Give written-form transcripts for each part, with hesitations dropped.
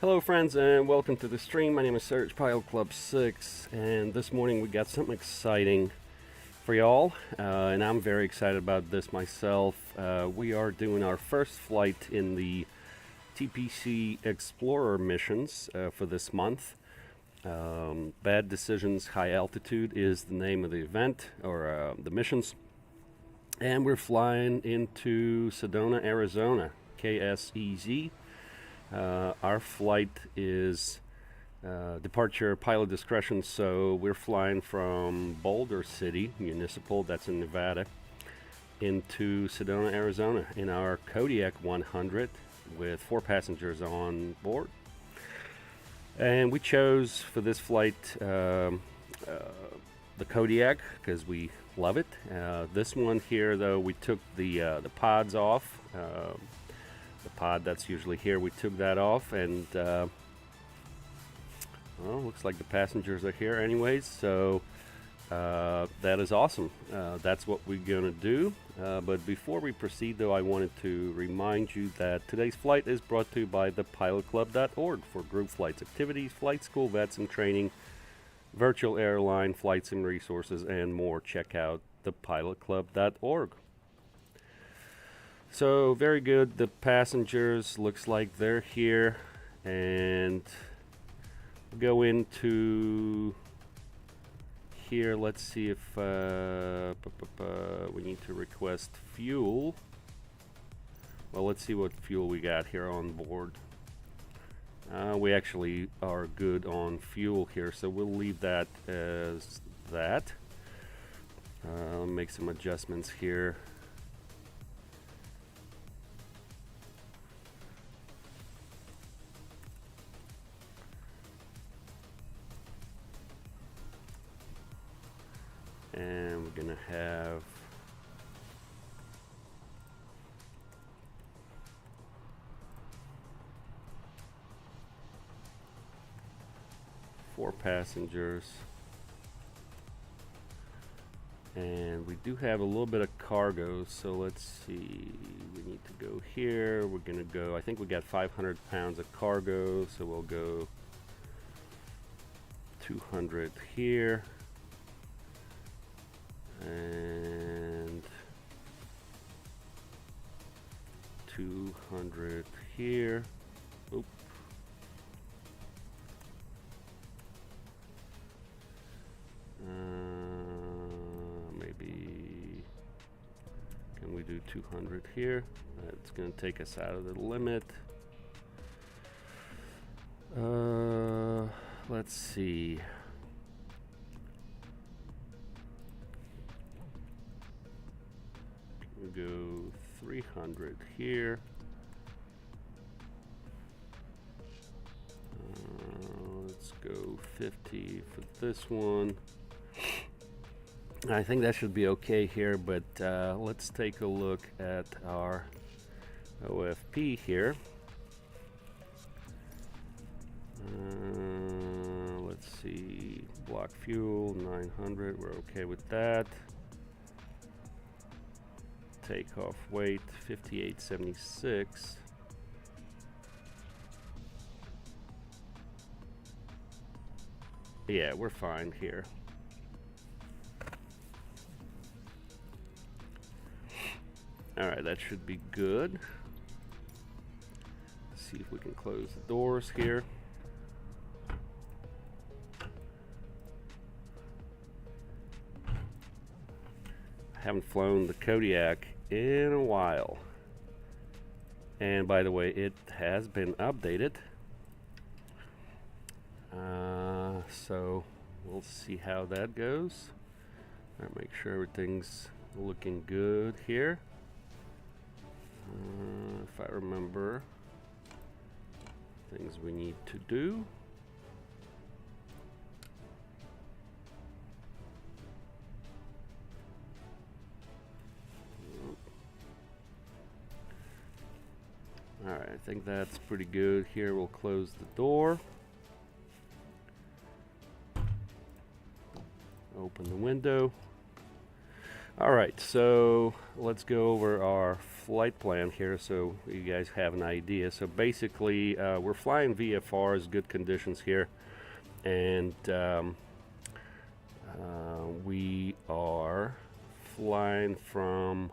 Hello friends and welcome to the stream. My name is Search Pilot Club 6 and this morning we got something exciting for y'all and I'm very excited about this myself. We are doing our first flight in the TPC Explorer missions for this month. Bad Decisions High Altitude is the name of the event or the missions, and we're flying into Sedona, Arizona, KSEZ. Our flight is departure pilot discretion, so we're flying from Boulder City Municipal, that's in Nevada, into Sedona, Arizona in our Kodiak 100 with 4 passengers on board. And we chose for this flight the Kodiak because we love it. This one here, though, we took the pods off. The pod that's usually here, we took that off, and well, looks like the passengers are here anyways, so that is awesome. That's what we're gonna do, but before we proceed though, I wanted to remind you that today's flight is brought to you by thepilotclub.org for group flights, activities, flight school, VATSIM training, virtual airline, flight sim resources, and more. Check out thepilotclub.org. So very good. The passengers looks like they're here, and we'll go into here. Let's see if we need to request fuel. Well, let's see what fuel we got here on board. We actually are good on fuel here, so we'll leave that as that. Make some adjustments here. And we're gonna have four passengers, and we do have a little bit of cargo, so let's see, we need to go here. We're gonna go, I think we got 500 pounds of cargo, so we'll go 200 here and 200 here. Oop. Maybe can we do 200 here? That's going to take us out of the limit. Let's see. We'll go 300 here. Let's go 50 for this one. I think that should be okay here, but let's take a look at our OFP here. Let's see, block fuel 900, we're okay with that. Takeoff weight 5876. Yeah, we're fine here. Alright, that should be good. Let's see if we can close the doors here. I haven't flown the Kodiak in a while, and by the way, it has been updated, so we'll see how that goes. All right, make sure everything's looking good here. If I remember things we need to do. Alright, I think that's pretty good here. We'll close the door. Open the window. Alright, so let's go over our flight plan here so you guys have an idea. So basically, we're flying VFRs, good conditions here, and we are flying from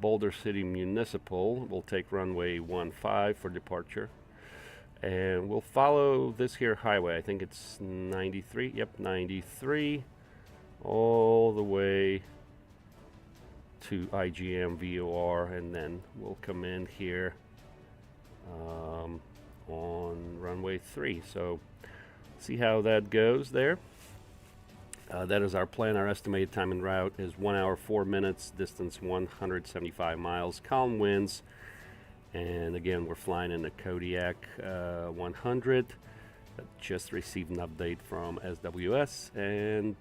Boulder City Municipal. We'll take runway 15 for departure, and we'll follow this here highway. I think it's 93. Yep, 93, all the way to IGM VOR, and then we'll come in here on runway 3. So see how that goes there. That is our plan. Our estimated time en route is 1 hour 4 minutes, distance 175 miles, calm winds, and again we're flying in the Kodiak 100. Just received an update from SWS, and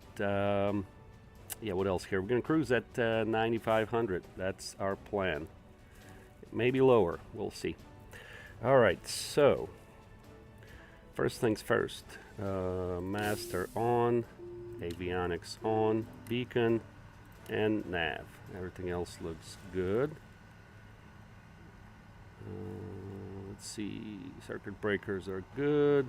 yeah, what else here? We're going to cruise at 9,500. That's our plan. Maybe lower. We'll see. All right, so first things first. Master on, avionics on, beacon, and nav. Everything else looks good. Let's see. Circuit breakers are good.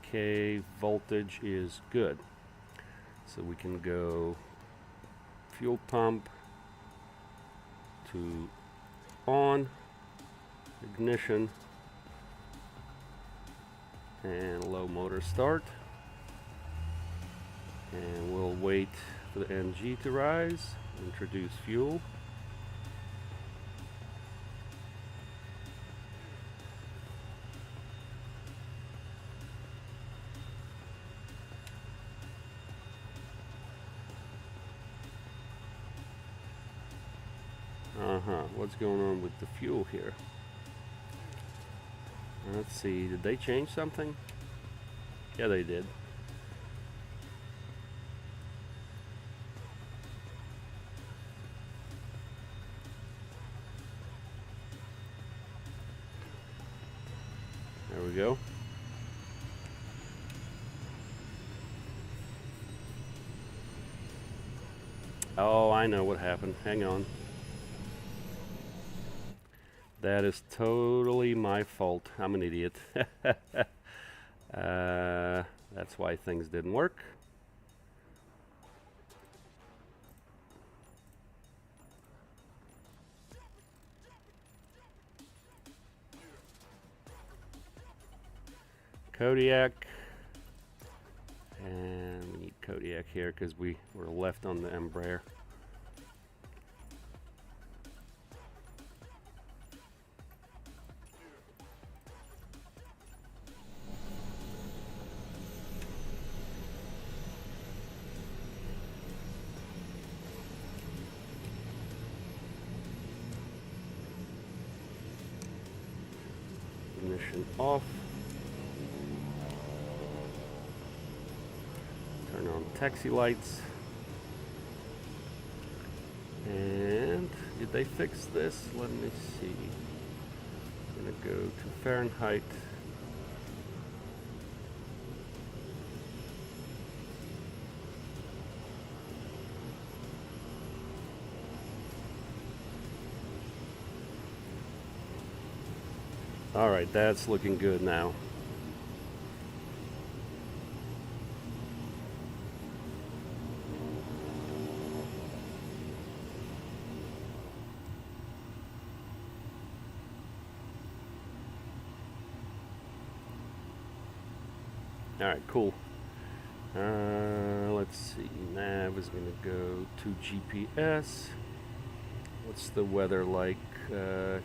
Okay, voltage is good. So we can go fuel pump to on, ignition, and low motor start. And we'll wait for the NG to rise, introduce fuel. What's going on with the fuel here? Let's see, did they change something? Yeah, they did. There we go. Oh, I know what happened. Hang on. That is totally my fault. I'm an idiot. That's why things didn't work. Kodiak. And we need Kodiak here because we were left on the Embraer. Ignition off. Turn on taxi lights. And did they fix this? Let me see. I'm gonna go to Fahrenheit. All right, that's looking good now. All right, cool. Let's see. Nav is going to go to GPS. What's the weather like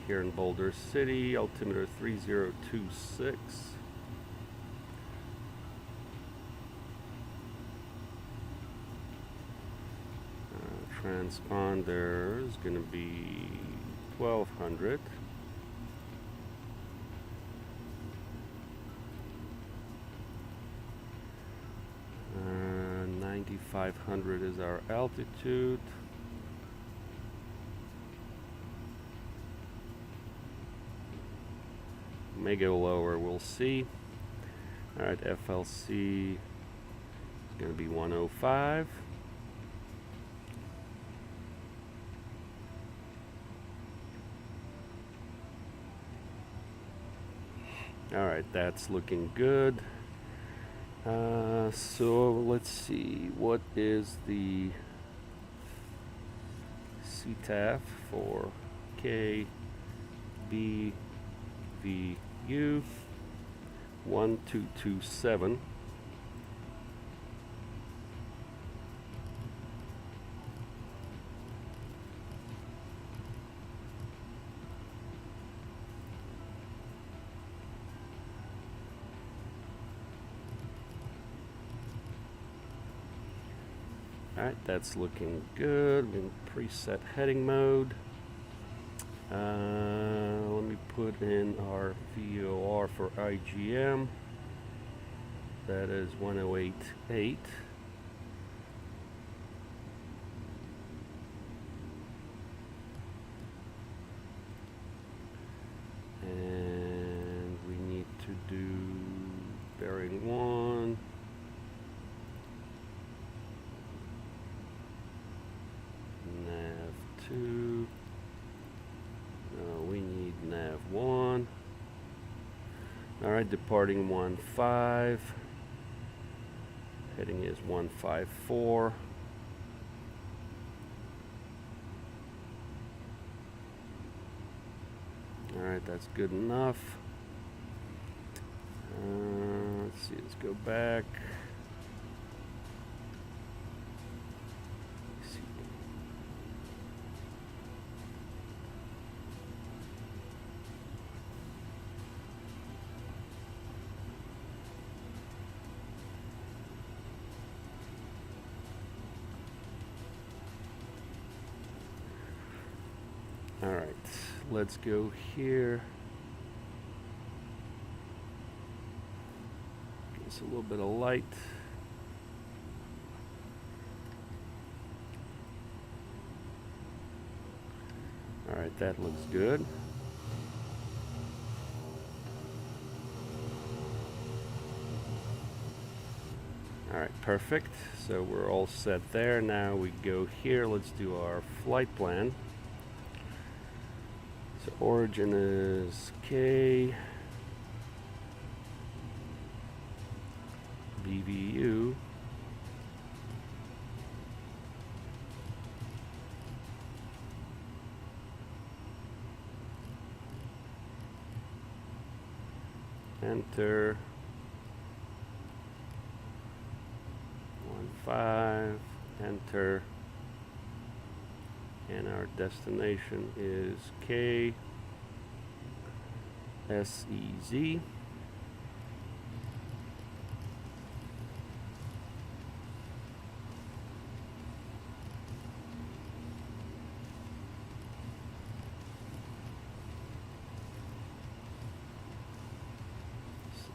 here in Boulder City? Altimeter 3026. Transponder is going to be 1200. Uh, 9500 is our altitude. May go lower, we'll see. Alright, FLC is going to be 105. Alright, that's looking good. So let's see, what is the CTAF for KBVU 1227. Alright, that's looking good. In preset heading mode. Let me put in our VOR for IGM. That is 1088. And we need to do bearing 1. Nav 2. No, we need nav 1. Alright, departing 15. Heading is 154. Alright, that's good enough. Let's see, let's go back. Alright, let's go here. Give us a little bit of light. Alright, that looks good. Alright, perfect. So we're all set there. Now we go here. Let's do our flight plan. So origin is K BVU. Enter 15, enter, and our destination is KSEZ.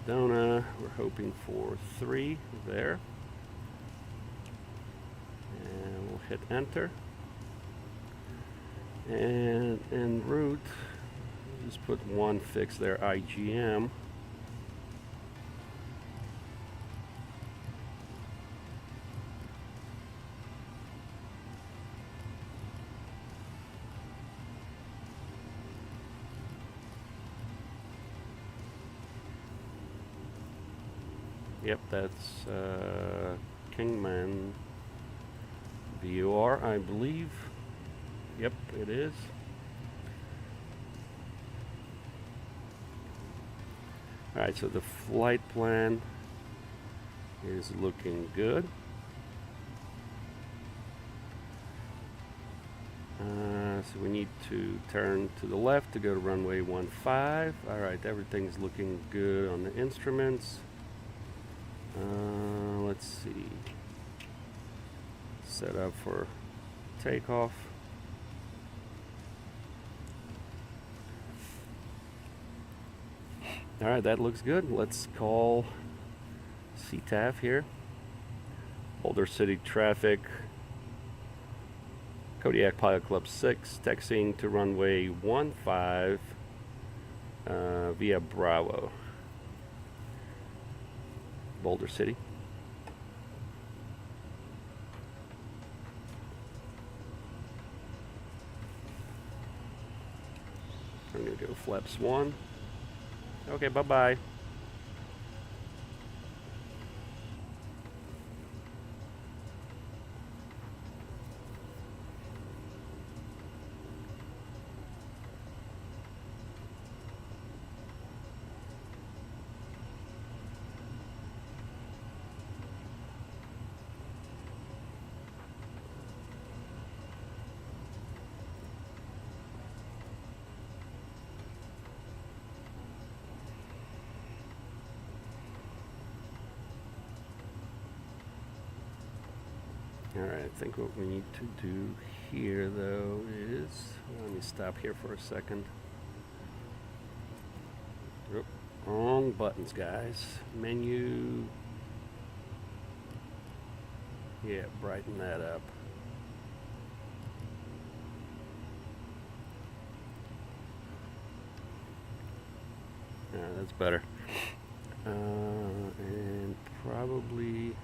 Sedona, we're hoping for 3 there. And we'll hit enter. And en route, just put 1 fix there, IGM. Yep, that's Kingman VOR, I believe. Yep, it is. Alright, so the flight plan is looking good. So we need to turn to the left to go to runway 15. Alright, everything's looking good on the instruments. Let's see. Set up for takeoff. Alright, that looks good. Let's call CTAF here. Boulder City traffic. Kodiak Pilot Club 6, taxiing to runway 15 via Bravo. Boulder City. I'm going to go flaps 1. Okay, bye-bye. Alright, I think what we need to do here, though, is... Let me stop here for a second. Oop, wrong buttons, guys. Menu. Yeah, brighten that up. Alright, that's better. And probably...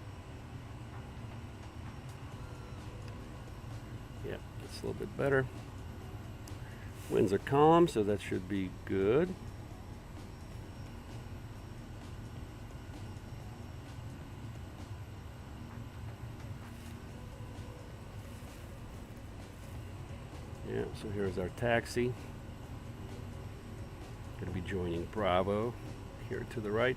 Yep, that's a little bit better. Winds are calm, so that should be good. Yeah, so here's our taxi. Going to be joining Bravo here to the right.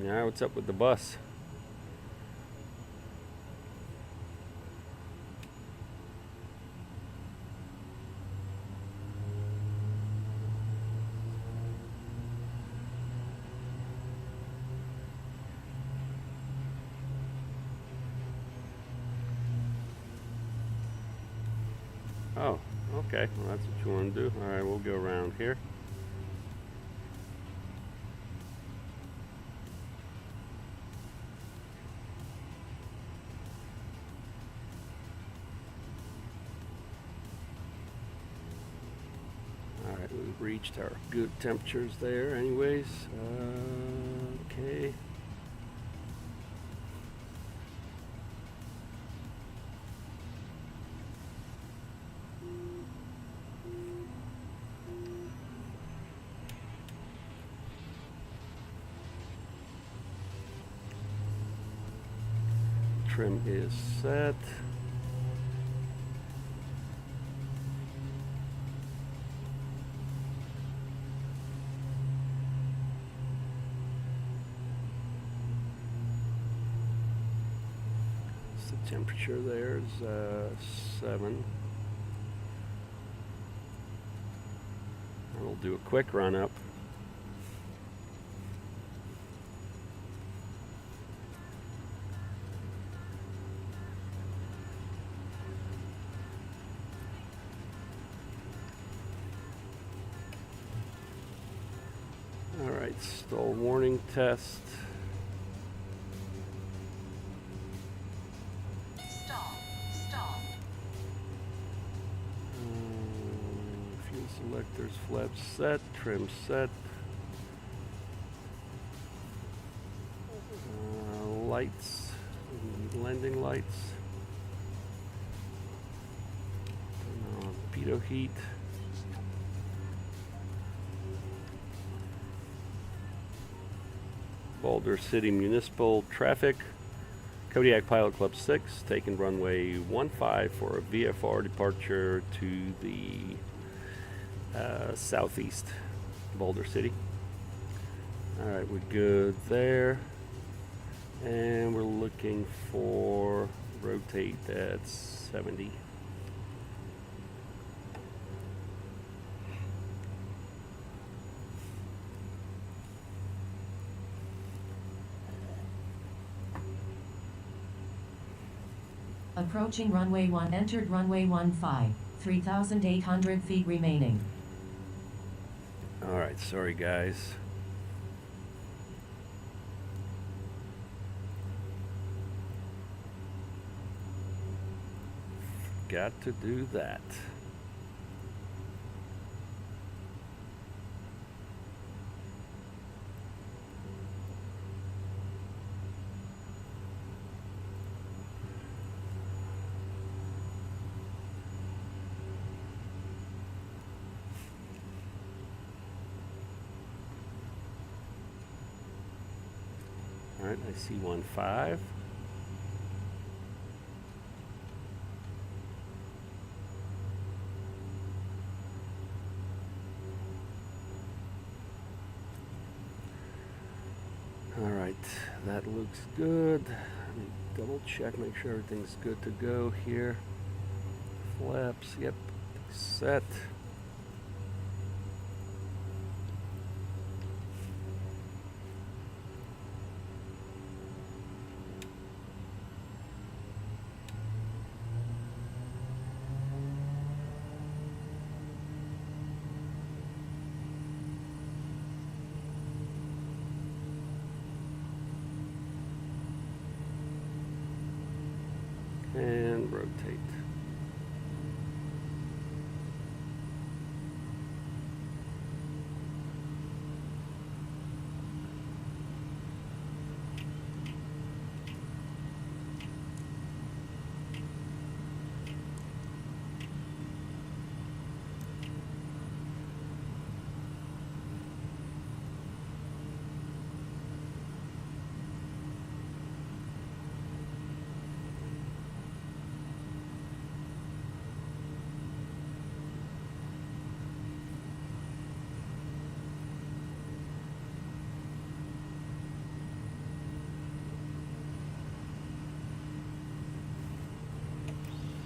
Yeah, what's up with the bus? Oh, okay. Well, that's what you want to do. All right, we'll go around here. Alright, we've reached our good temperatures there anyways. Okay. Trim is set. The temperature there is 7. And we'll do a quick run up. Alright, stall warning test. Fuel selectors, flaps set, trim set. Lights, landing lights. Pitot heat. Boulder City Municipal Traffic. Kodiak Pilot Club 6 taking runway 15 for a VFR departure to the southeast Boulder City. Alright, we're good there. And we're looking for rotate at 70. Approaching runway 1, entered runway 15, 3,800 feet remaining. Alright, sorry guys. got to do that. All right, I see 1.5. All right, that looks good. Let me double check, make sure everything's good to go here. Flaps, yep, set. And rotate.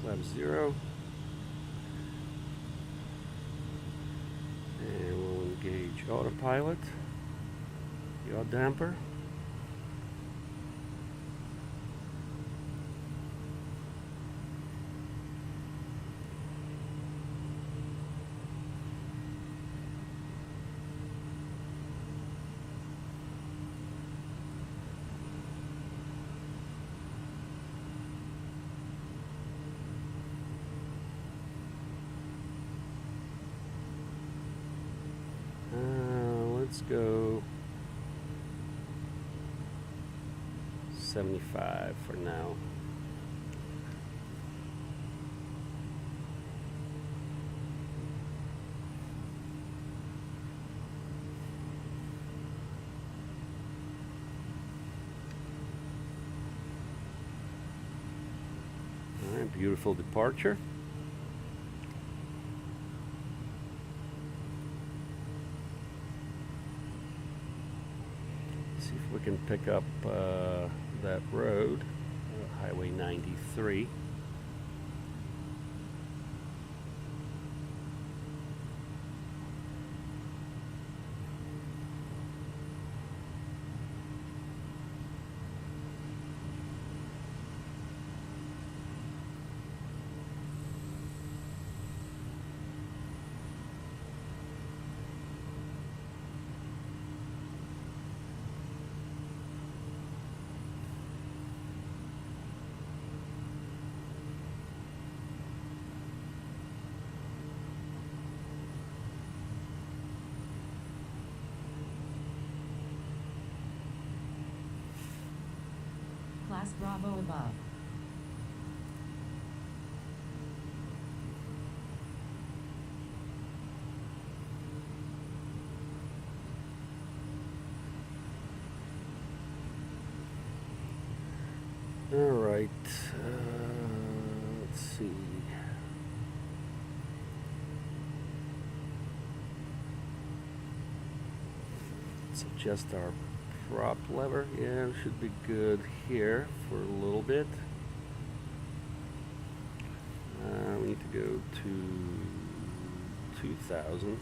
Flap 0. And we'll engage autopilot, yaw damper. Let's go 75 for now. All right, beautiful departure. See if we can pick up that road, Highway 93. Class Bravo above. All right, let's see. Let's adjust our prop lever. Yeah, we should be good here for a little bit. We need to go to 2000.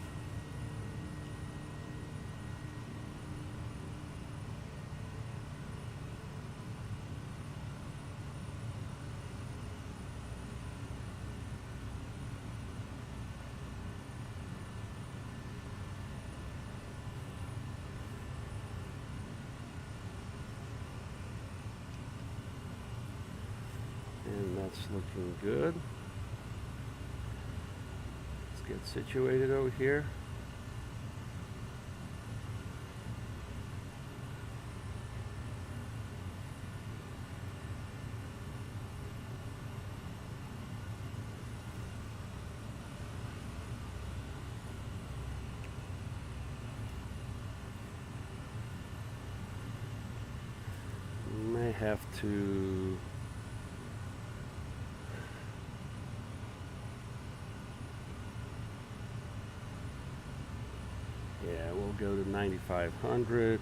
And that's looking good. get situated over here. May have to we'll go to 9500.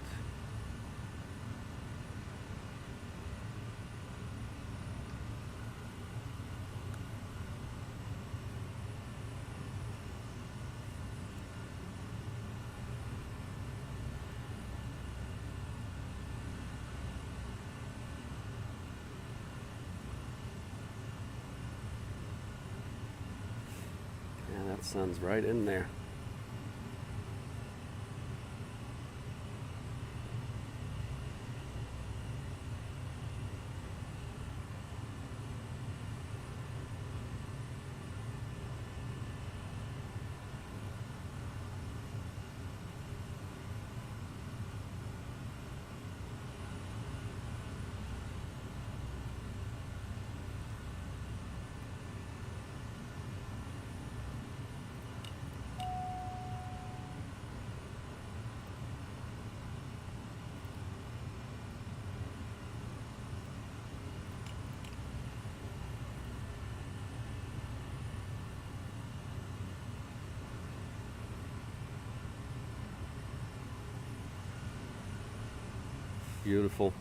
Yeah, that sun's right in there. Beautiful.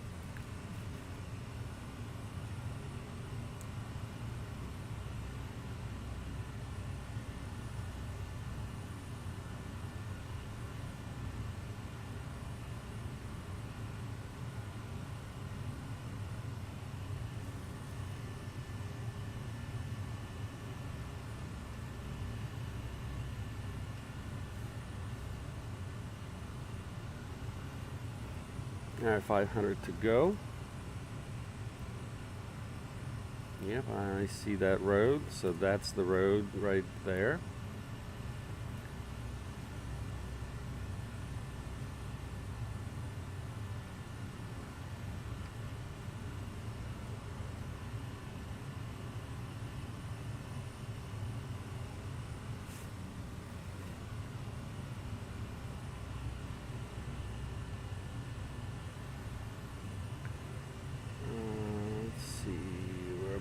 All right, 500 to go. Yep, I see that road, so that's the road right there.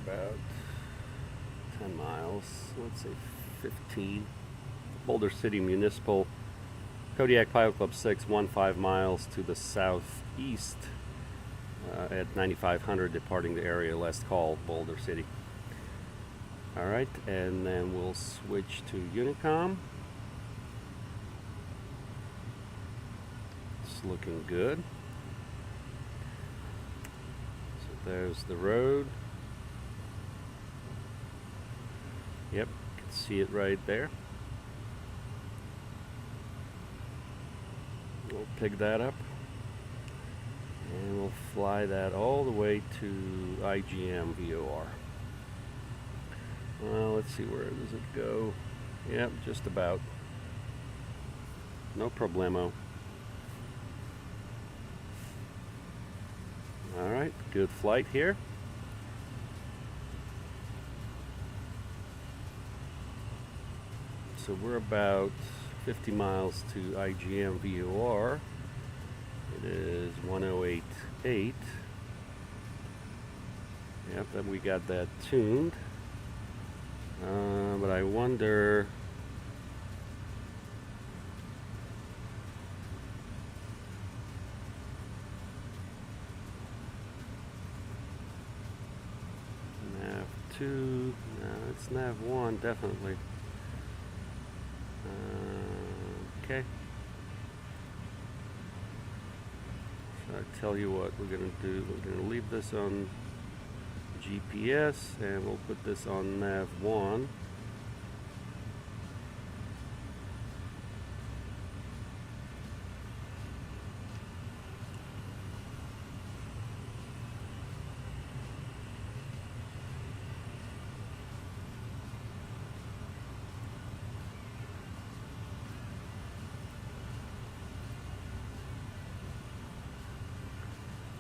About 10 miles, let's say 15. Boulder City Municipal, Kodiak Pilot Club 6, 15 miles to the southeast at 9500, departing the area last call, Boulder City. Alright, and then we'll switch to Unicom. It's looking good. So there's the road. Yep, you can see it right there. We'll pick that up and we'll fly that all the way to IGM VOR. Well, let's see, where does it go? Yep, just about. No problemo. Alright, good flight here. So we're about 50 miles to IGM VOR. It is 1088. Yep, that we got that tuned. But I wonder. Nav 2. No, it's Nav 1, definitely. Okay. So I tell you what we're going to do. We're going to leave this on GPS and we'll put this on Nav 1.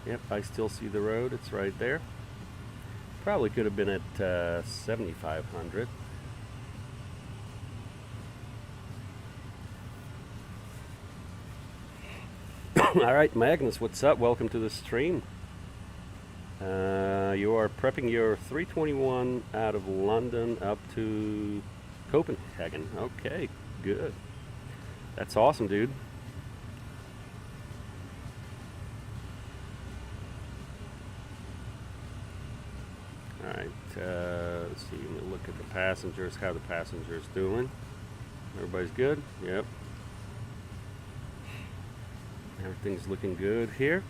Yep, I still see the road. It's right there. Probably could have been at 7,500. Alright, Magnus, what's up? Welcome to the stream. You are prepping your 321 out of London up to Copenhagen. Okay, good. That's awesome, dude. Alright, let's see, let me look at the passengers, how the passengers doing. Everybody's good? Yep. Everything's looking good here.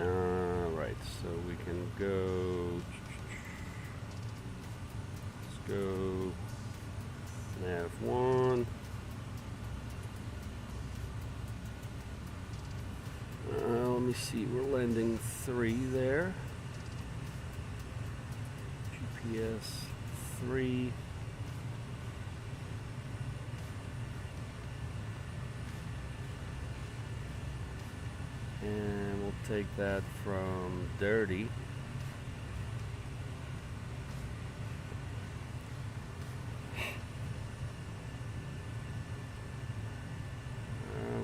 Alright, so we can go, let's go nav1. Let me see, we're landing 3 there. GPS 3. And we'll take that from Dirty.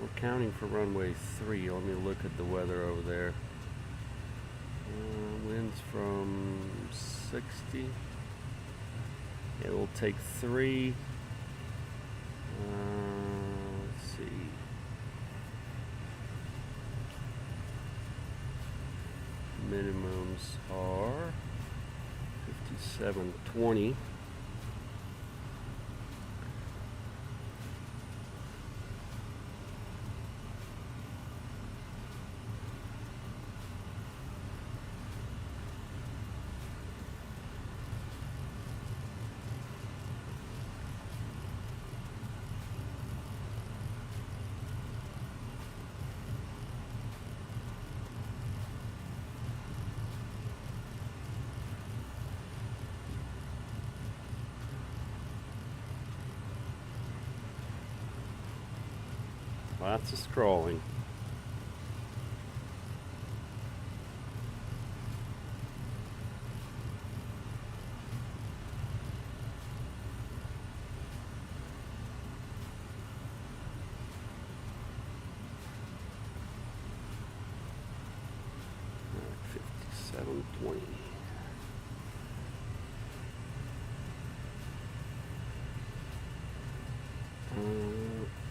We're counting for runway 3. Let me look at the weather over there. Winds from 60. Yeah, we'll take 3. Let's see. Minimums are 5720. Lots of scrolling. All right, 5720.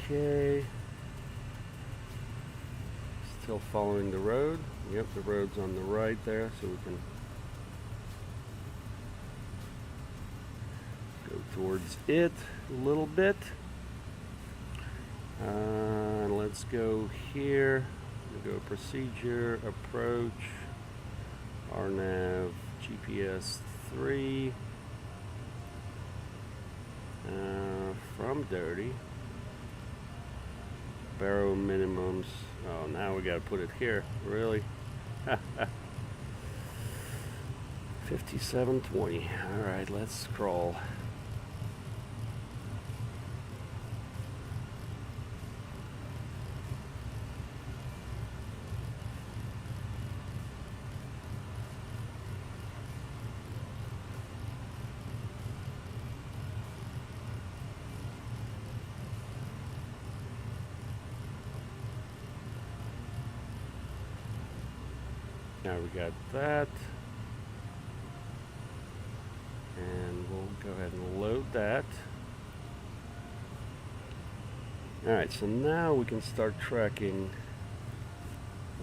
Okay. Still following the road. Yep, the road's on the right there, so we can go towards it a little bit. And let's go here. We'll go procedure, approach, RNAV, GPS 3, from Dirty. Barrow minimums. Oh, now we gotta put it here. Really? 5720. Alright, let's scroll. Now we got that, and we'll go ahead and load that. Alright, so now we can start tracking.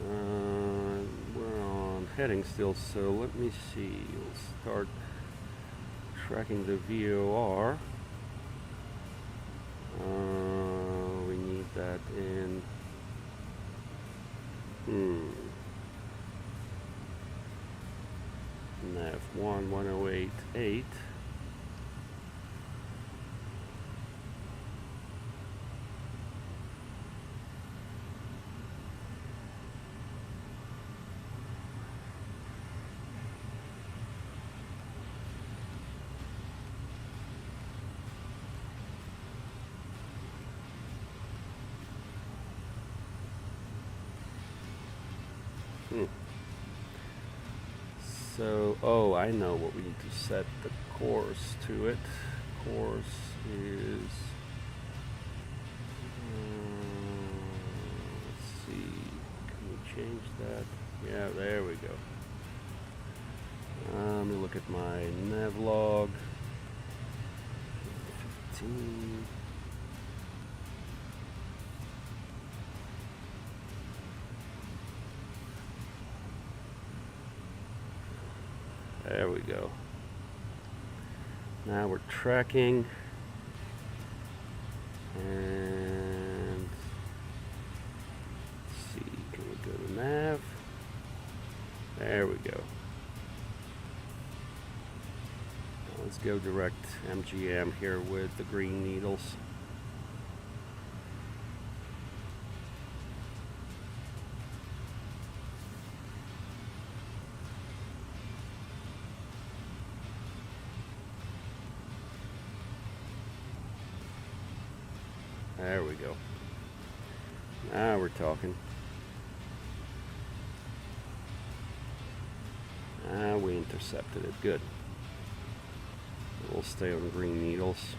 We're on heading still, so let me see. We'll start tracking the VOR. We need that in nav 11088. So, oh, I know what we need to set the course to it. Course is, let's see, can we change that? Yeah, there we go. Let me look at my nav log. 15. There we go. Now we're tracking, and let's see, can we go to nav? There we go. Now let's go direct MGM here with the green needles. There we go. Now we're talking. We intercepted it. Good. We'll stay on green needles.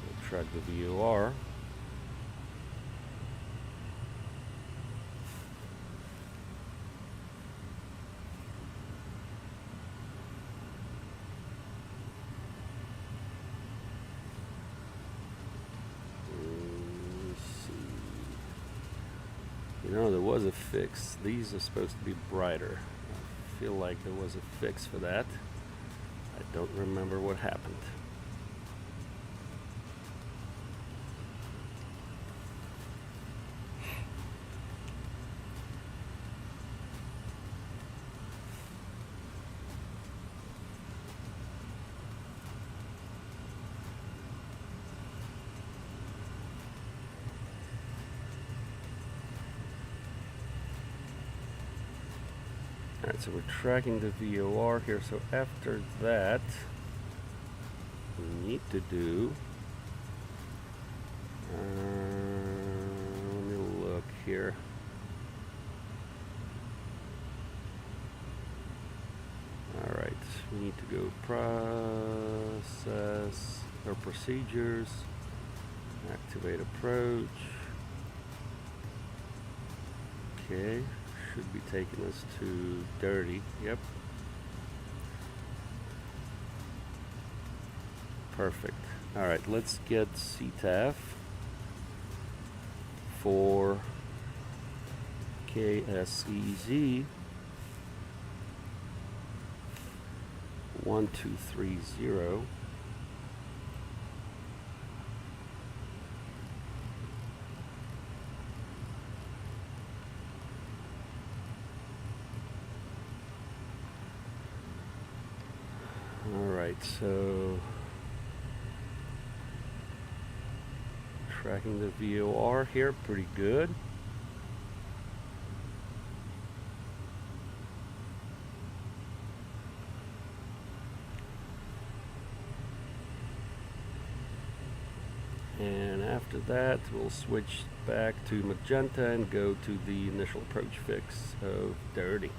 We'll track the VOR. You know, there was a fix. These are supposed to be brighter. I feel like there was a fix for that. I don't remember what happened. Alright, so we're tracking the VOR here. So after that, we need to do, let me look here. Alright, we need to go process or procedures, activate approach. Okay. Should be taking us to dirty. Yep. Perfect. All right, let's get CTAF for KSEZ 1230. Alright, so tracking the VOR here, pretty good. And after that, we'll switch back to magenta and go to the initial approach fix of dirty.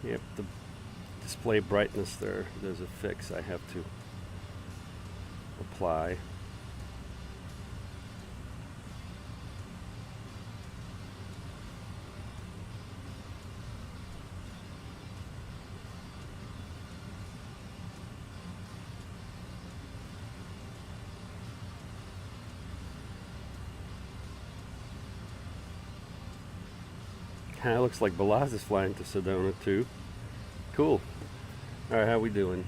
Yep, the display brightness there's a fix I have to apply. It looks like Balaz is flying to Sedona too. Cool. Alright, how we doing?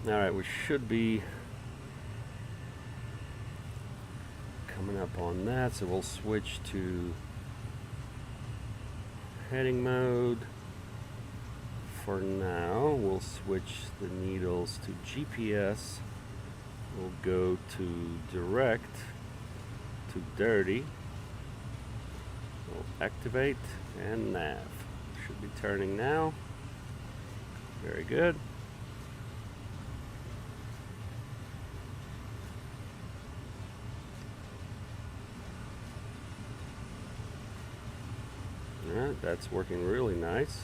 Alright, we should be coming up on that, so we'll switch to heading mode. For now, we'll switch the needles to GPS. We'll go to direct to dirty. We'll activate and nav. Should be turning now. Very good. Alright, that's working really nice.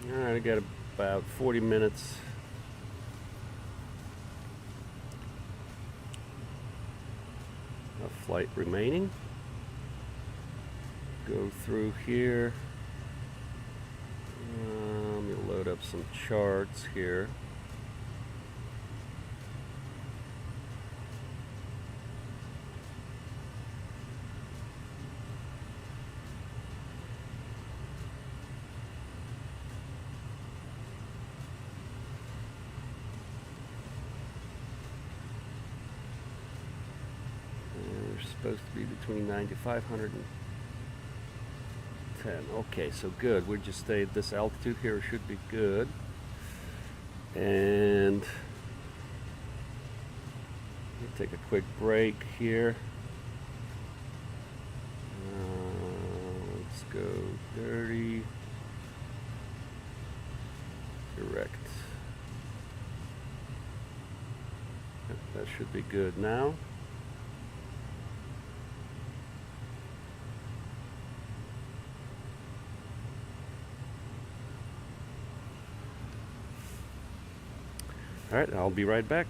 Alright, I got about 40 minutes of flight remaining. Go through here. Let me load up some charts here. Supposed to be between 9,500 and 10. Okay, so good. We just stayed this altitude here. Should be good. And take a quick break here. Let's go dirty. Direct. That should be good now. All right, I'll be right back.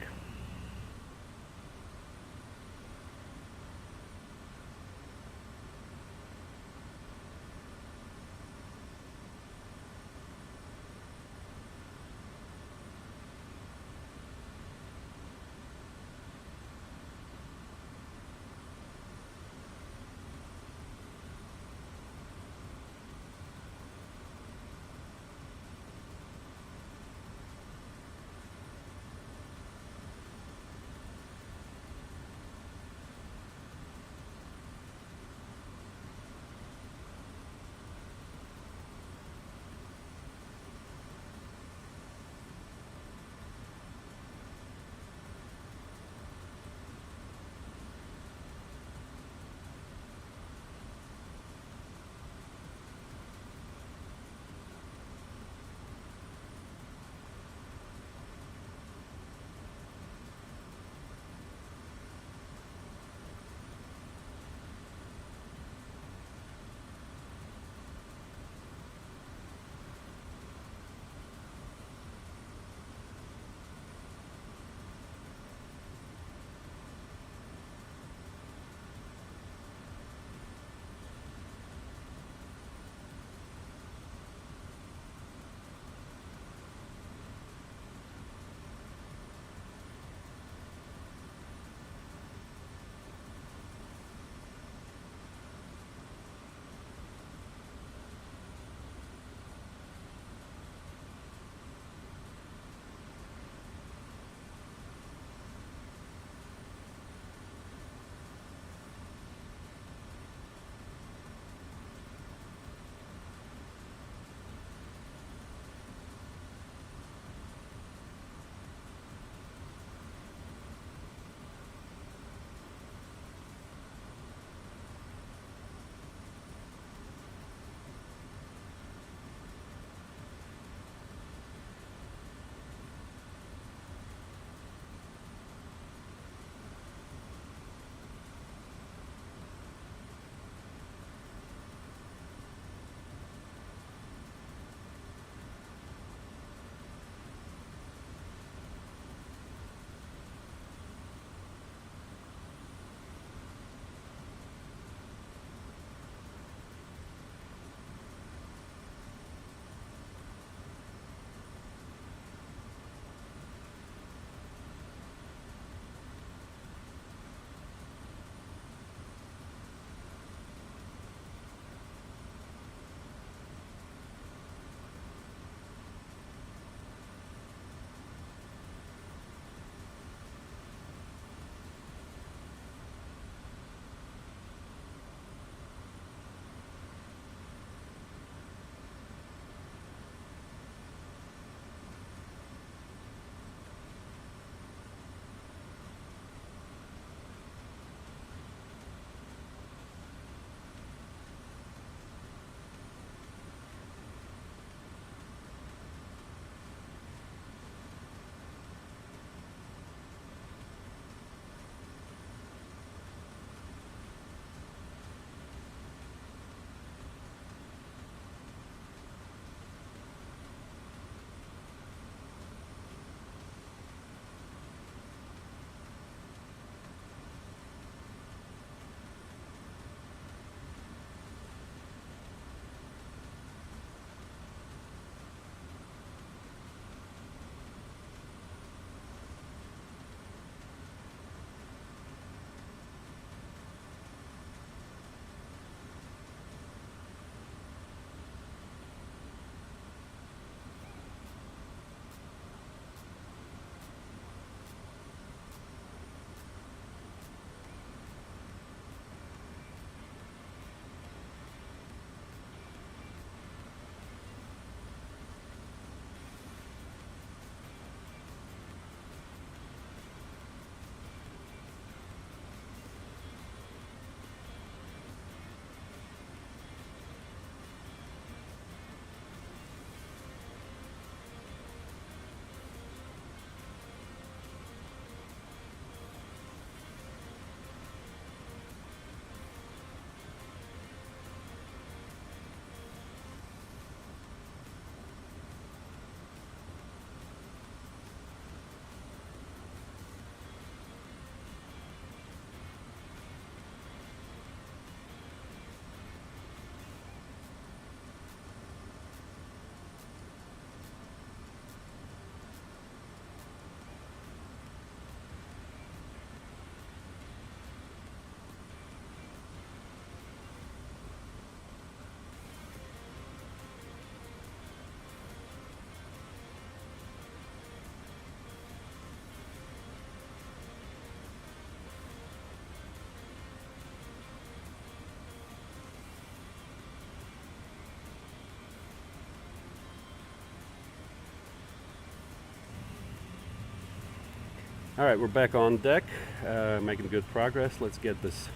Alright, we're back on deck, making good progress. Let's get this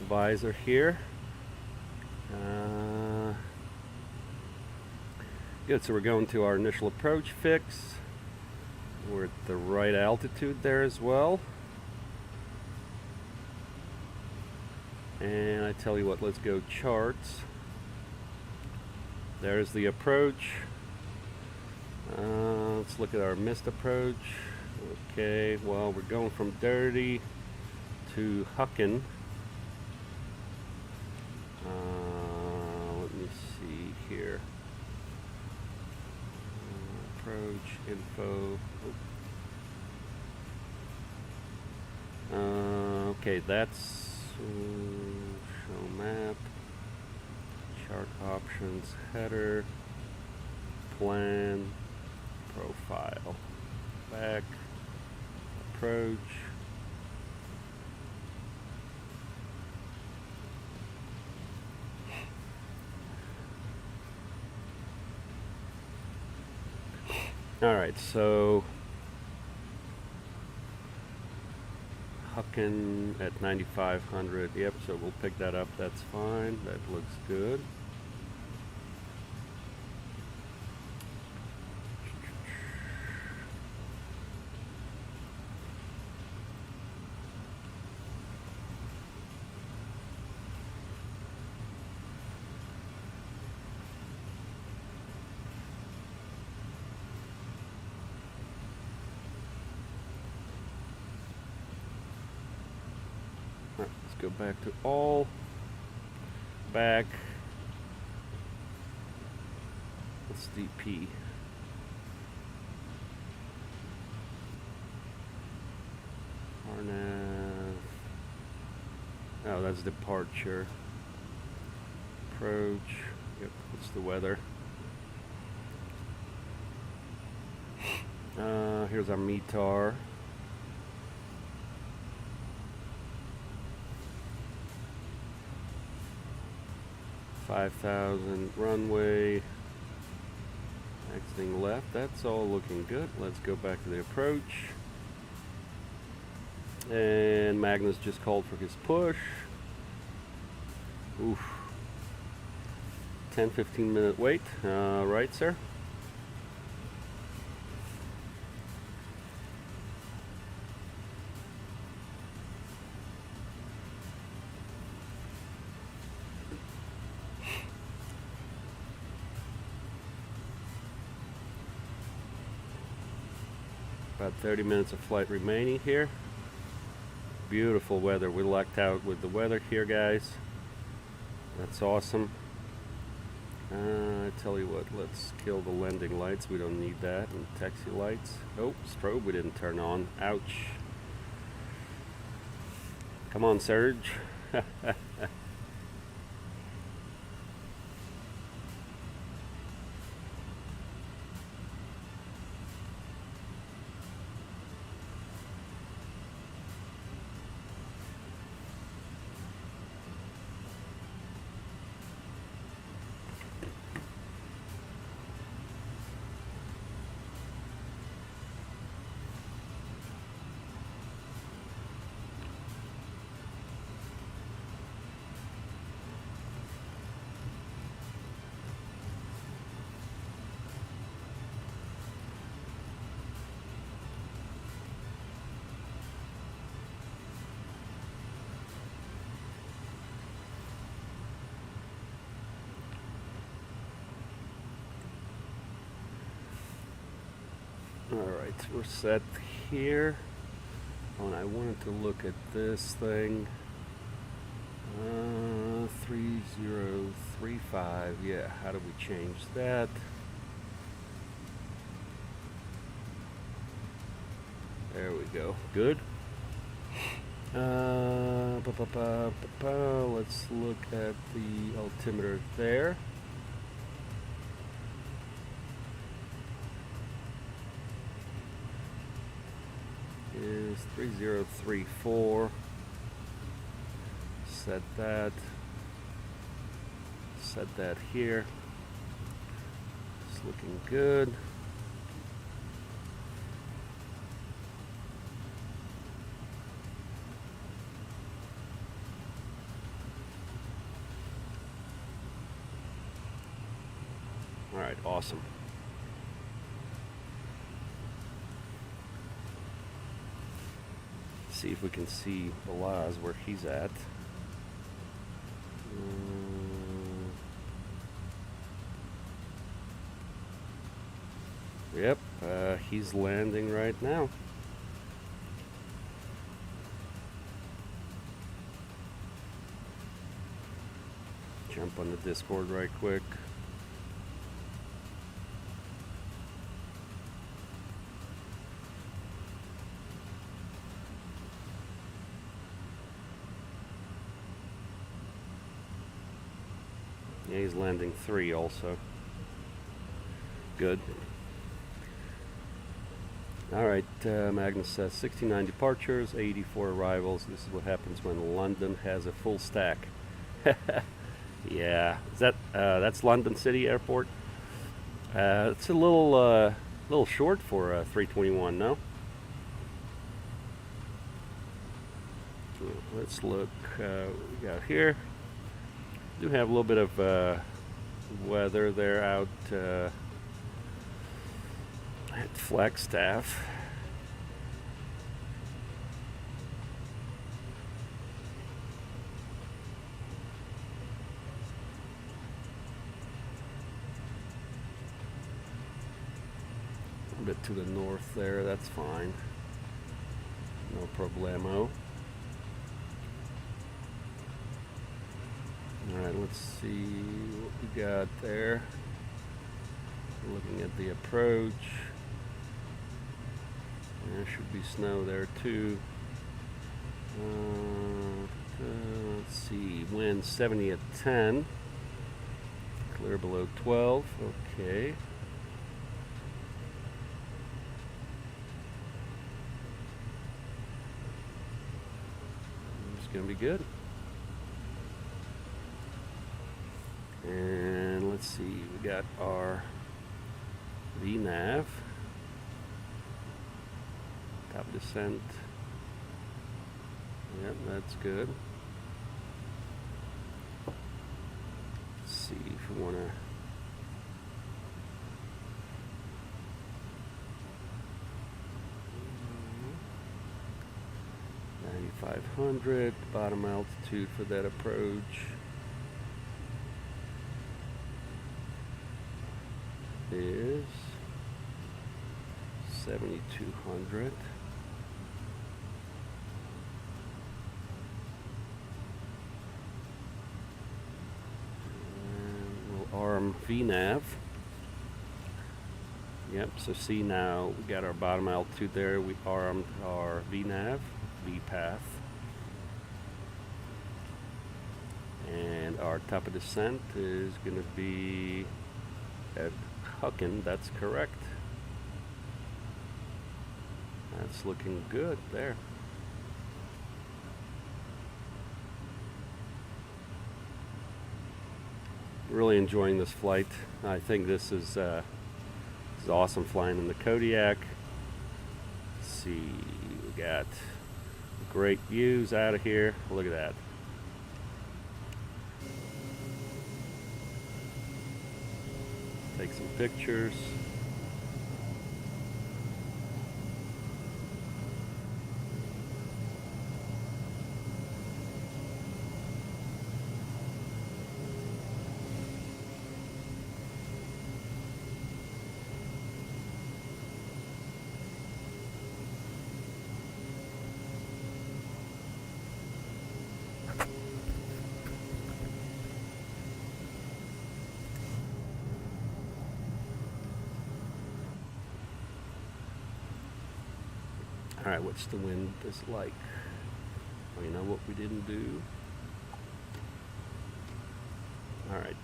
visor here. Good, so we're going to our initial approach fix. We're at the right altitude there as well. And I tell you what, let's go charts. There's the approach. Let's look at our missed approach. Okay, well, we're going from dirty to hucking. Let me see here. Approach, info. Okay, that's show map, chart options, header, plan, profile, back, approach. Alright, so hucking at 9500. Yep, so we'll pick that up. That's fine. That looks good. Let's go back to all, back, what's DP? RNAV, oh, that's departure, approach, yep, what's the weather? Here's our METAR. 5,000 runway, exiting left. That's all looking good. Let's go back to the approach. And Magnus just called for his push. Oof. 10-15 minute wait. Right, sir? About 30 minutes of flight remaining here. Beautiful weather. We lucked out with the weather here, guys. That's awesome. I tell you what, let's kill the landing lights. We don't need that. And taxi lights. Oh, strobe we didn't turn on. Ouch. Come on, Surge. Alright, we're set here. Oh, and I wanted to look at this thing. 3035. Yeah, how do we change that? There we go. Good. Let's look at the altimeter there. Is 3034. Set that here. It's looking good. Alright, awesome. See if we can see Balaz where he's at. Yep, he's landing right now. Jump on the Discord right quick. Yeah, he's landing 3 also. Good. Alright, Magnus says 69 departures, 84 arrivals. This is what happens when London has a full stack. Yeah, is that that's London City Airport? It's a little short for 321, no? Let's look what we got here. Do have a little bit of weather there out at Flagstaff. A bit to the north there, that's fine. No problemo. Alright, let's see what we got there. Looking at the approach. There should be snow there too. Let's see, wind 70 at 10. Clear below 12, okay. It's gonna be good. And let's see, we got our VNav. Top descent. Yep, that's good. Let's see if we want to. $9,500 bottom altitude for that approach. Is 7,200. And we'll arm VNav. Yep, so see now we got our bottom altitude there. We armed our VNav, VPath. And our top of descent is going to be at Hucken, that's correct. That's looking good there. Really enjoying this flight. I think this is awesome flying in the Kodiak. Let's see, we got great views out of here. Look at that. Take some pictures. Alright, what's the wind is like? Oh, you know what we didn't do? Alright.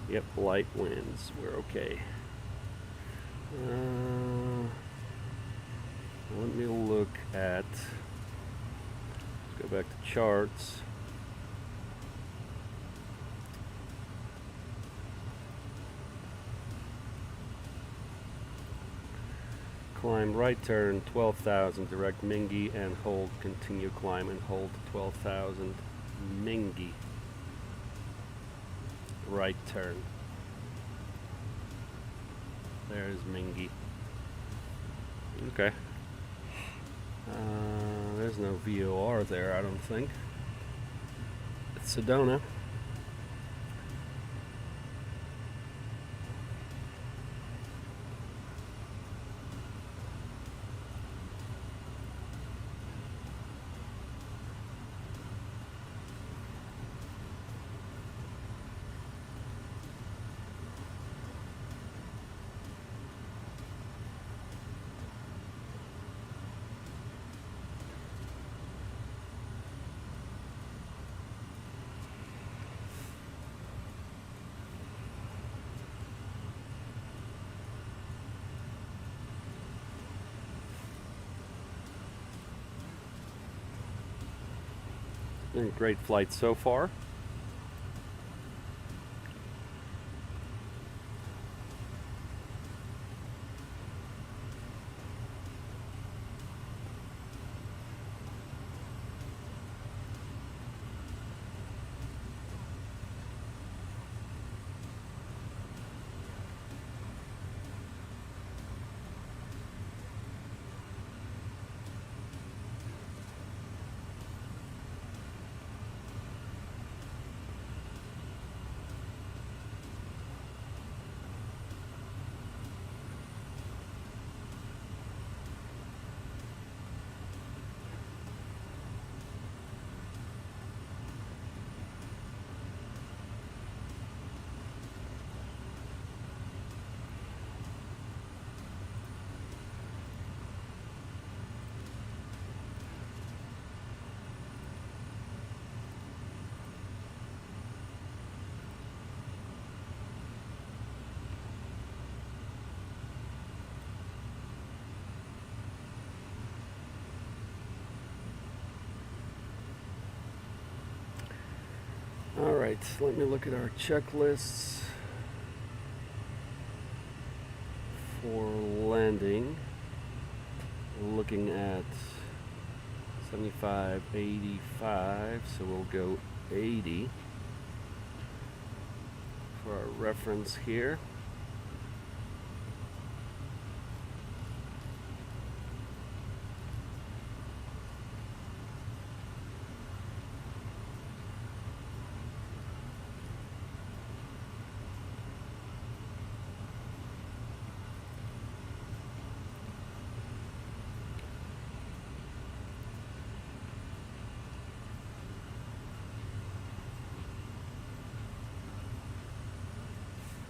Yep, light winds. We're okay. Let me look at... Let's go back to charts. Climb right turn 12,000 direct Mingy and hold, continue climb and hold 12,000 Mingy. right turn. There's Mingy. Okay. There's no VOR there, I don't think. It's Sedona. Been a great flight so far. Alright, let me look at our checklists for landing. Looking at 75, 85, so we'll go 80 for our reference here.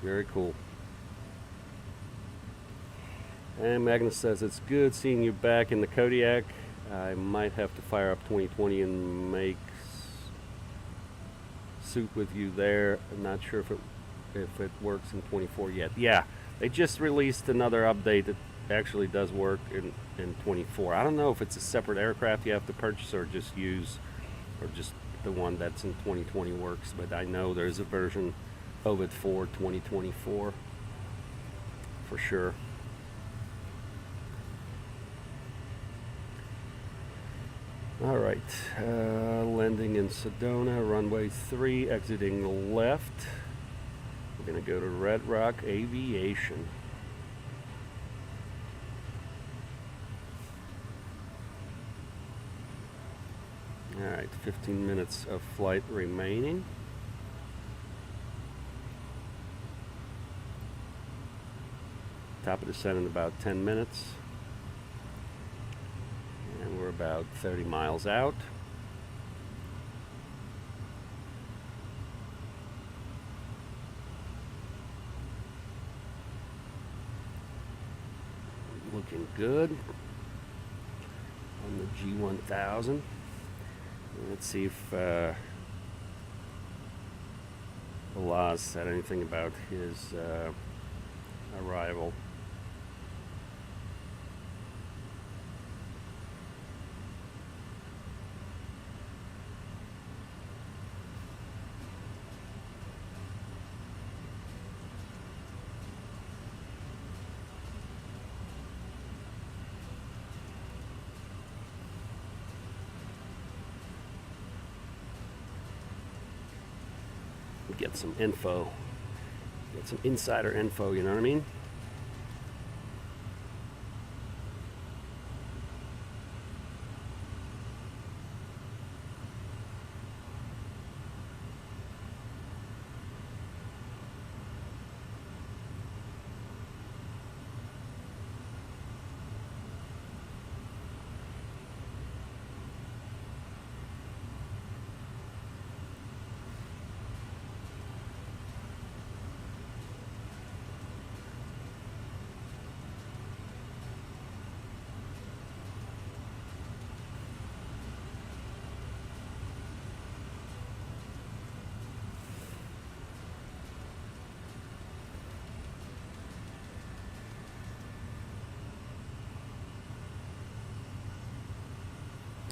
Very cool. And Magnus says, it's good seeing you back in the Kodiak. I might have to fire up 2020 and make suit with you there. I'm not sure if it works in 24 yet. Yeah, they just released another update that actually does work in 24. I don't know if it's a separate aircraft you have to purchase or just the one that's in 2020 works, but I know there's a version of it for 2024 for sure. All right, landing in Sedona, runway 3, exiting left. We're gonna go to Red Rock Aviation. All right, 15 minutes of flight remaining. Top of descent in about 10 minutes. And we're about 30 miles out. Looking good on the G1000. Let's see if Laz said anything about his arrival. get some info, get some insider info, you know what I mean?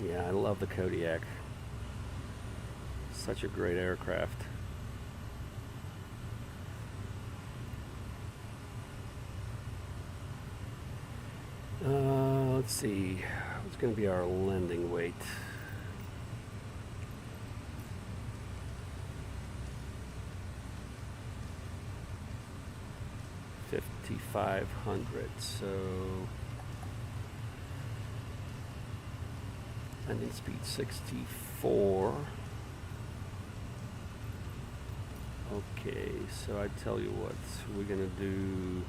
Yeah, I love the Kodiak. Such a great aircraft. Let's see, what's going to be our landing weight? $5,500. So landing speed 64. Okay, so I tell you what, we're gonna do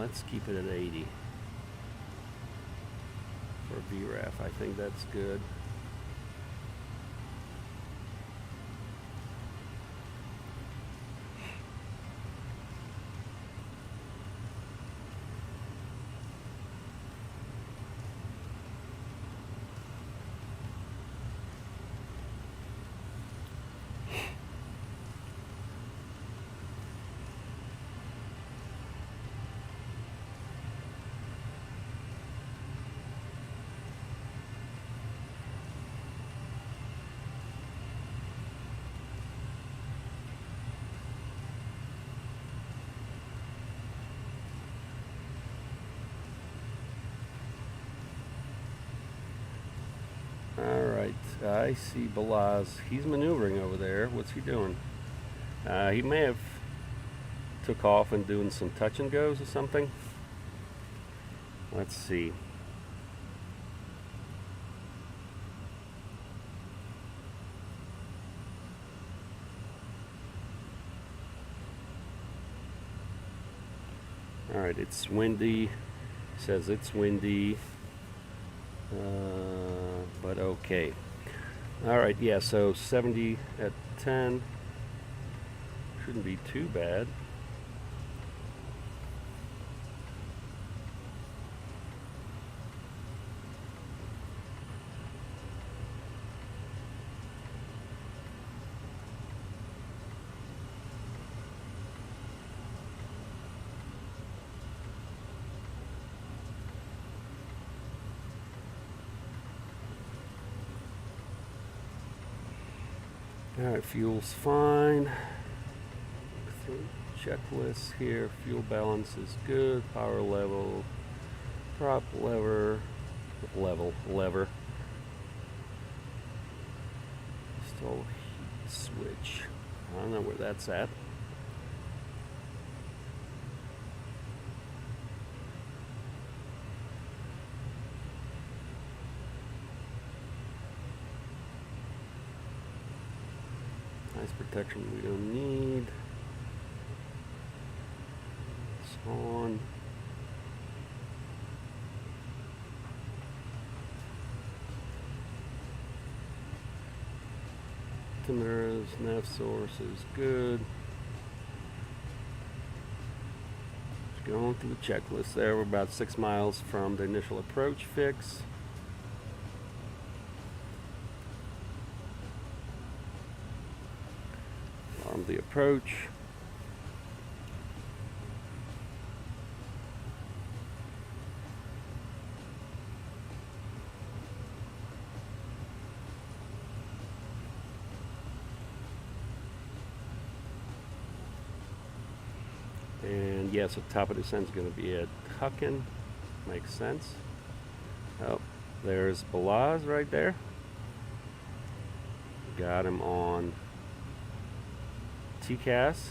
let's keep it at 80 for VRAF. I think that's good. Alright, I see Balaz. He's maneuvering over there. What's he doing? He may have took off and doing some touch and goes or something. Let's see. Alright, it's windy. Says it's windy. But okay. Alright, yeah, so 70 at 10 shouldn't be too bad. Alright, fuel's fine. Checklist here. Fuel balance is good. Power level. Prop lever. Lever. Install heat switch. I don't know where that's at. Ice protection we don't need. It's on. Altimeters, nav source is good. Just going through the checklist there. We're about 6 miles from the initial approach fix. On the approach. And yeah, so top of descent is going to be at Hucken. Makes sense. Oh, there's Balaz right there. Got him on TCAS.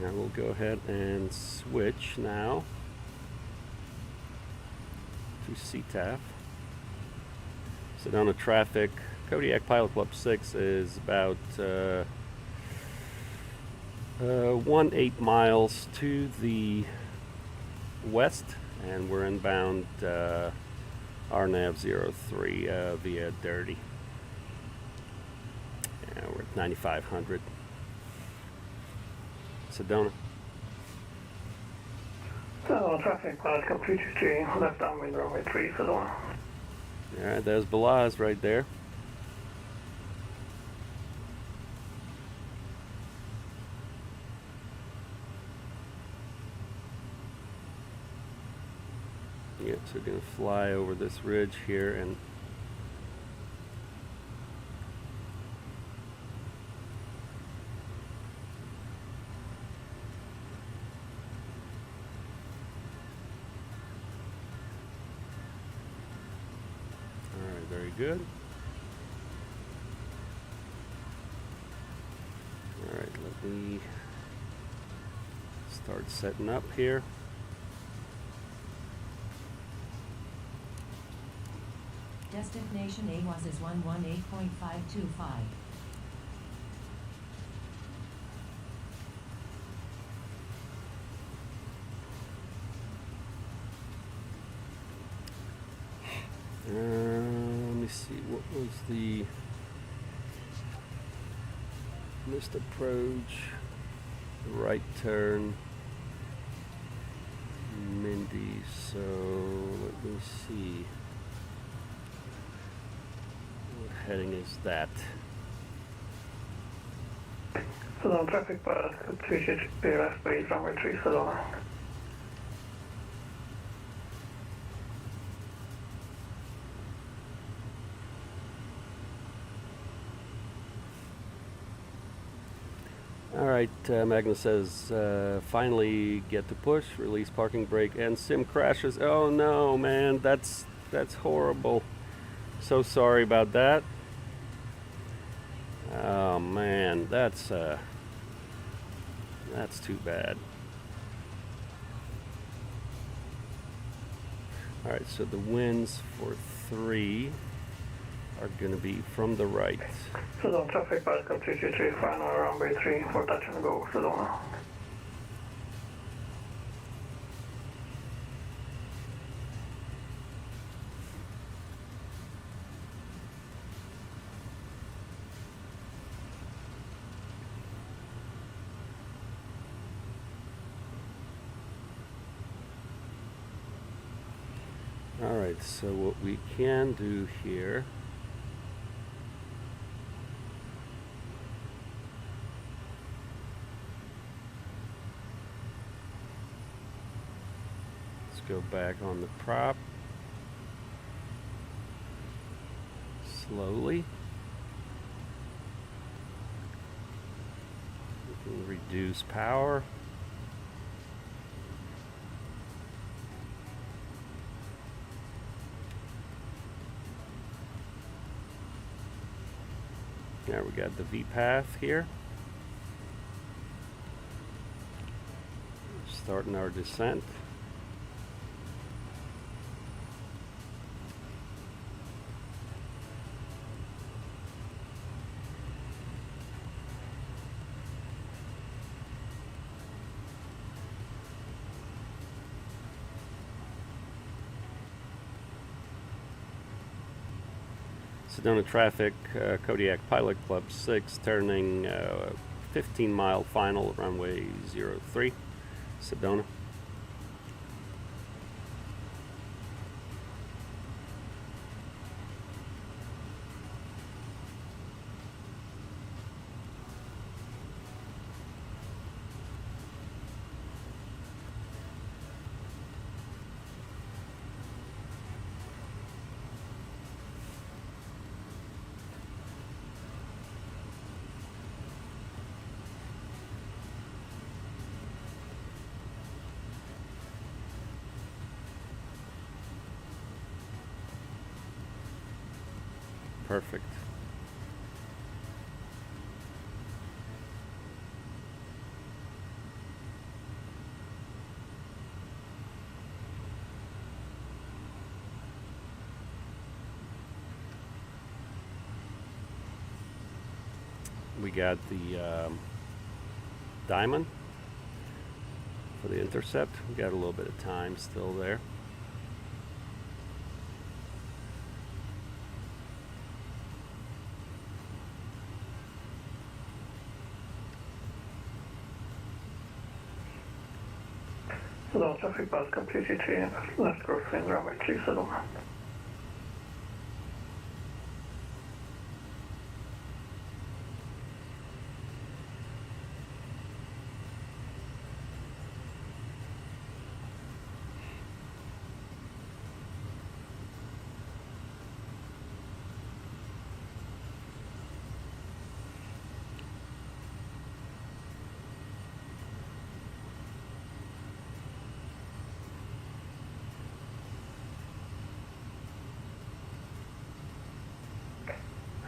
Now we'll go ahead and switch now to CTAF. Sedona traffic, Kodiak Pilot Club 6 is about 18 miles to the west, and we're inbound RNAV 03 via Dirty. We're at 9,500. Sedona. Sedona traffic, Pilot Club 323, left downwind runway 3, Sedona. Alright, there's Balaz right there. Yep, so we're going to fly over this ridge here and very good. Alright, let me start setting up here. Destination AWAS is 118.525. Let me see, what was the missed approach, right turn, Mindy, so let me see. What heading is that? Sedona traffic, Pilot Club 323, left base runway 3, Sedona. Alright, Magnus says, finally get to push, release parking brake, and sim crashes. Oh no, man, that's horrible. So sorry about that. Oh man, that's too bad. Alright, so the winds for 3 are going to be from the right. Sedona traffic, Pilot Club 323, final runway 3 for touch and go, Sedona. Alright, so what we can do here go back on the prop slowly. We can reduce power. Now we got the V path here. Starting our descent. Sedona traffic, Kodiak Pilot Club 6, turning 15-mile final, runway 03, Sedona. Perfect. We got the diamond for the intercept. We got a little bit of time still there. Sudan traffic pass completely 3, left crosswind runway 3 Sudan.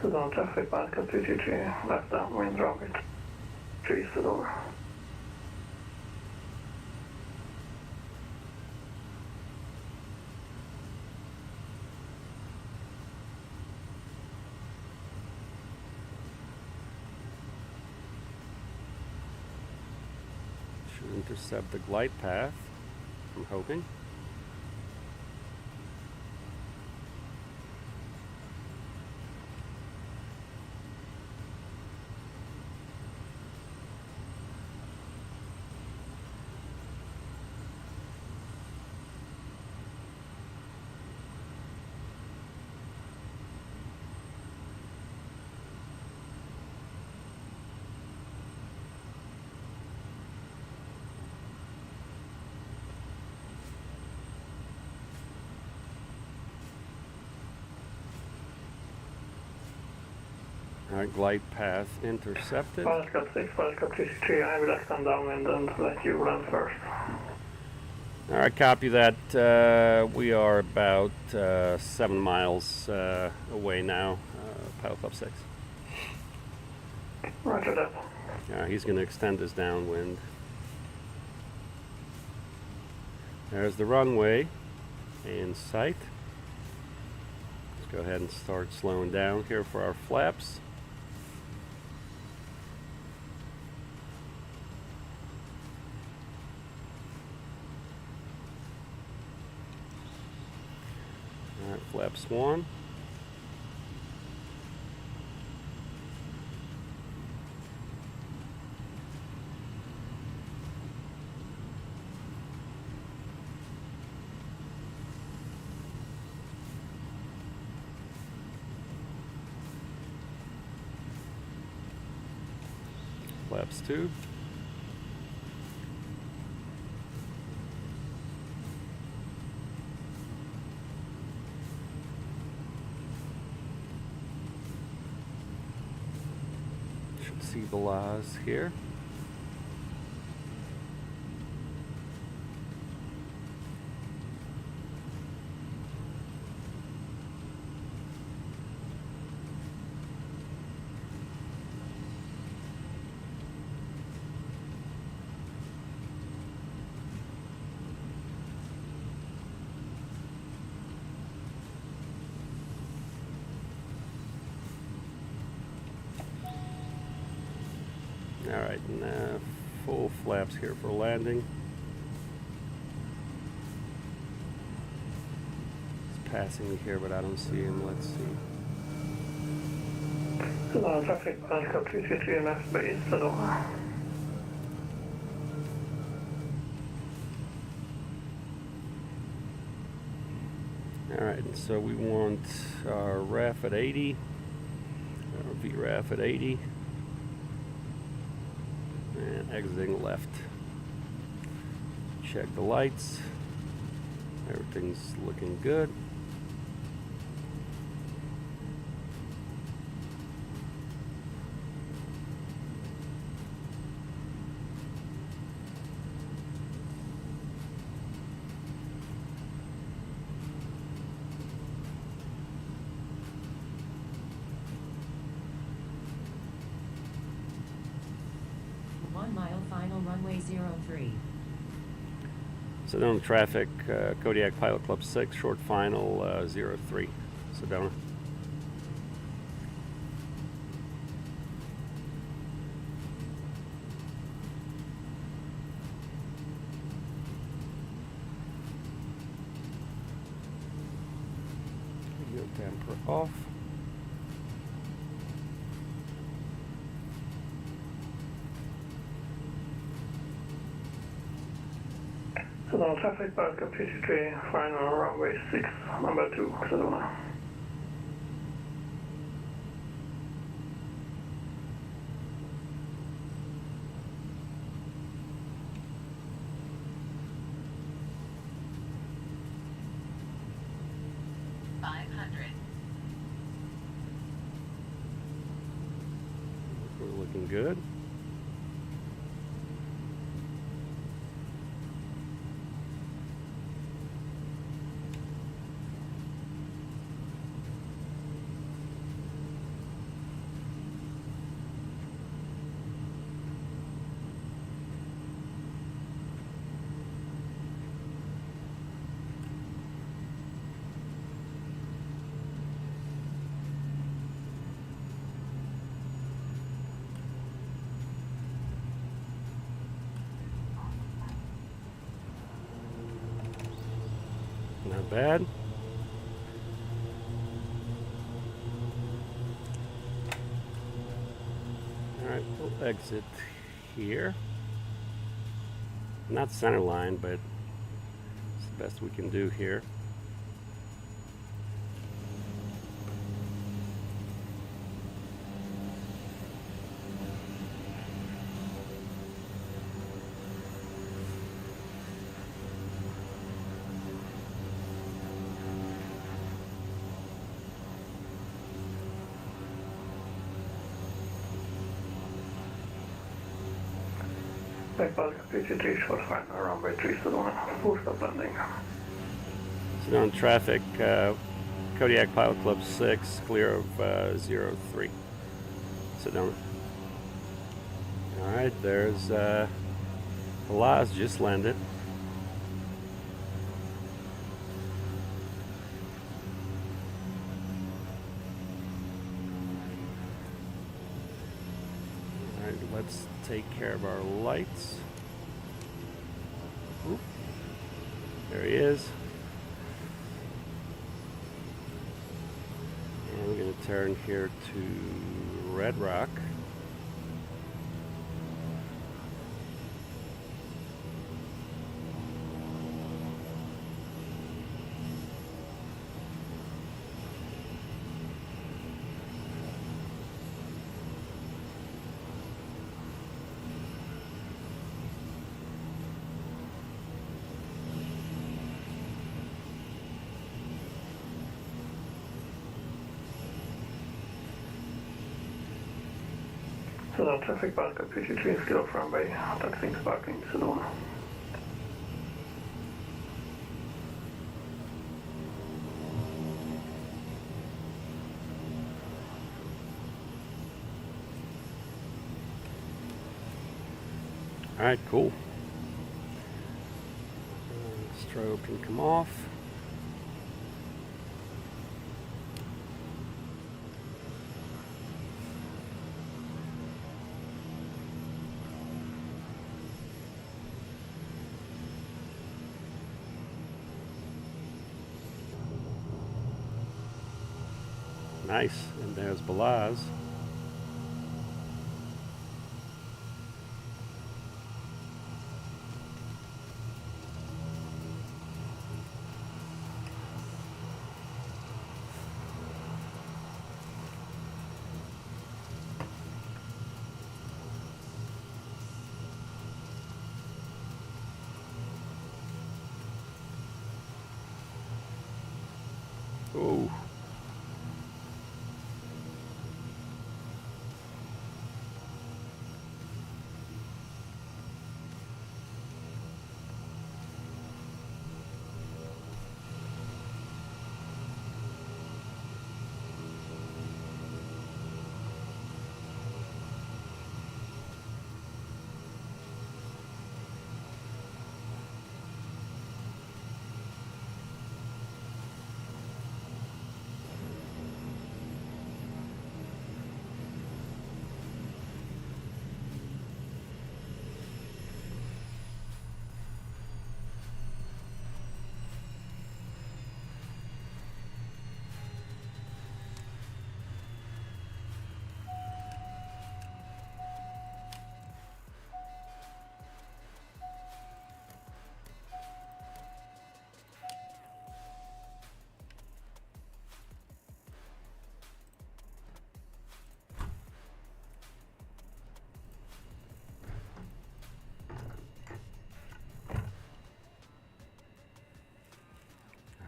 Sudan traffic path completely 3, left downwind runway 3 Sudan. Should intercept the glide path, I'm hoping. Alright, glide path intercepted. Wildcat 6, Wildcat 3, I will extend downwind and let you land first. Alright, copy that. We are about 7 miles away now, Pilot Club 6. Roger that. He's going to extend his downwind. There's the runway in sight. Let's go ahead and start slowing down here for our flaps. Alright, flaps 1. Flaps 2. Should see the laws here. Alright, now full flaps here for landing. He's passing me here, but I don't see him. Let's see. Sudan traffic path completely 3, left base Sudan. Alright, and so we want our RAF at 80, our VRAF at 80. And exiting left. Check the lights. Everything's looking good. final runway 03. Sedona traffic, Kodiak Pilot Club 6, short final 03. Sedona. Radio damper off. Sedona traffic, Pascal 53, final runway 6, number 2, Sedona. We're looking good. Not bad. Alright, we'll exit here. Not center line, but it's the best we can do here. Pascal 53, short final runway 3, Sedona, full stop landing. Sedona traffic, Kodiak Pilot Club 6, clear of 03. Sedona. Alright, there's Velaz just landed. Alright, let's take care of our lights. Oop. There he is. And we're going to turn here to Red Rock. Sedona traffic, Pascal 53, clear of runway, taxiing parking, Sedona. Alright, cool. Strobe can come off. Nice, and there's Velaz. Oh.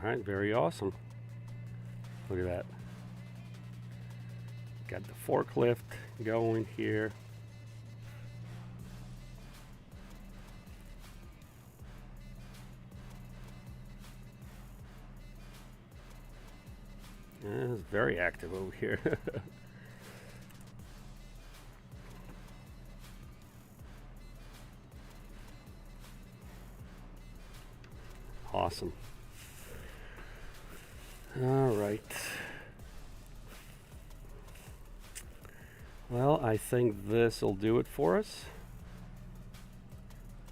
Alright, very awesome. Look at that. Got the forklift going here. It's very active over here. Awesome. All right. Well, I think this will do it for us.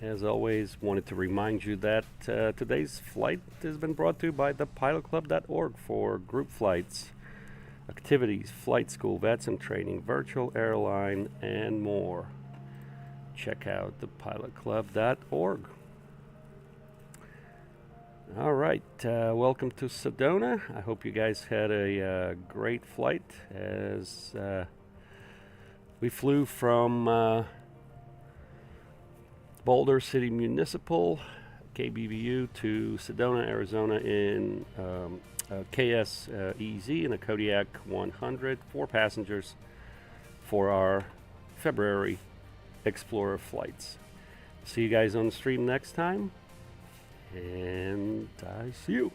As always, wanted to remind you that today's flight has been brought to you by thepilotclub.org for group flights, activities, flight school, VATSIM training, virtual airline, and more. Check out thepilotclub.org. All right, welcome to Sedona. I hope you guys had a great flight as we flew from Boulder City Municipal, KBVU, to Sedona, Arizona in KSEZ in a Kodiak 100, 4 passengers for our February Explorer flights. See you guys on the stream next time, and I see you.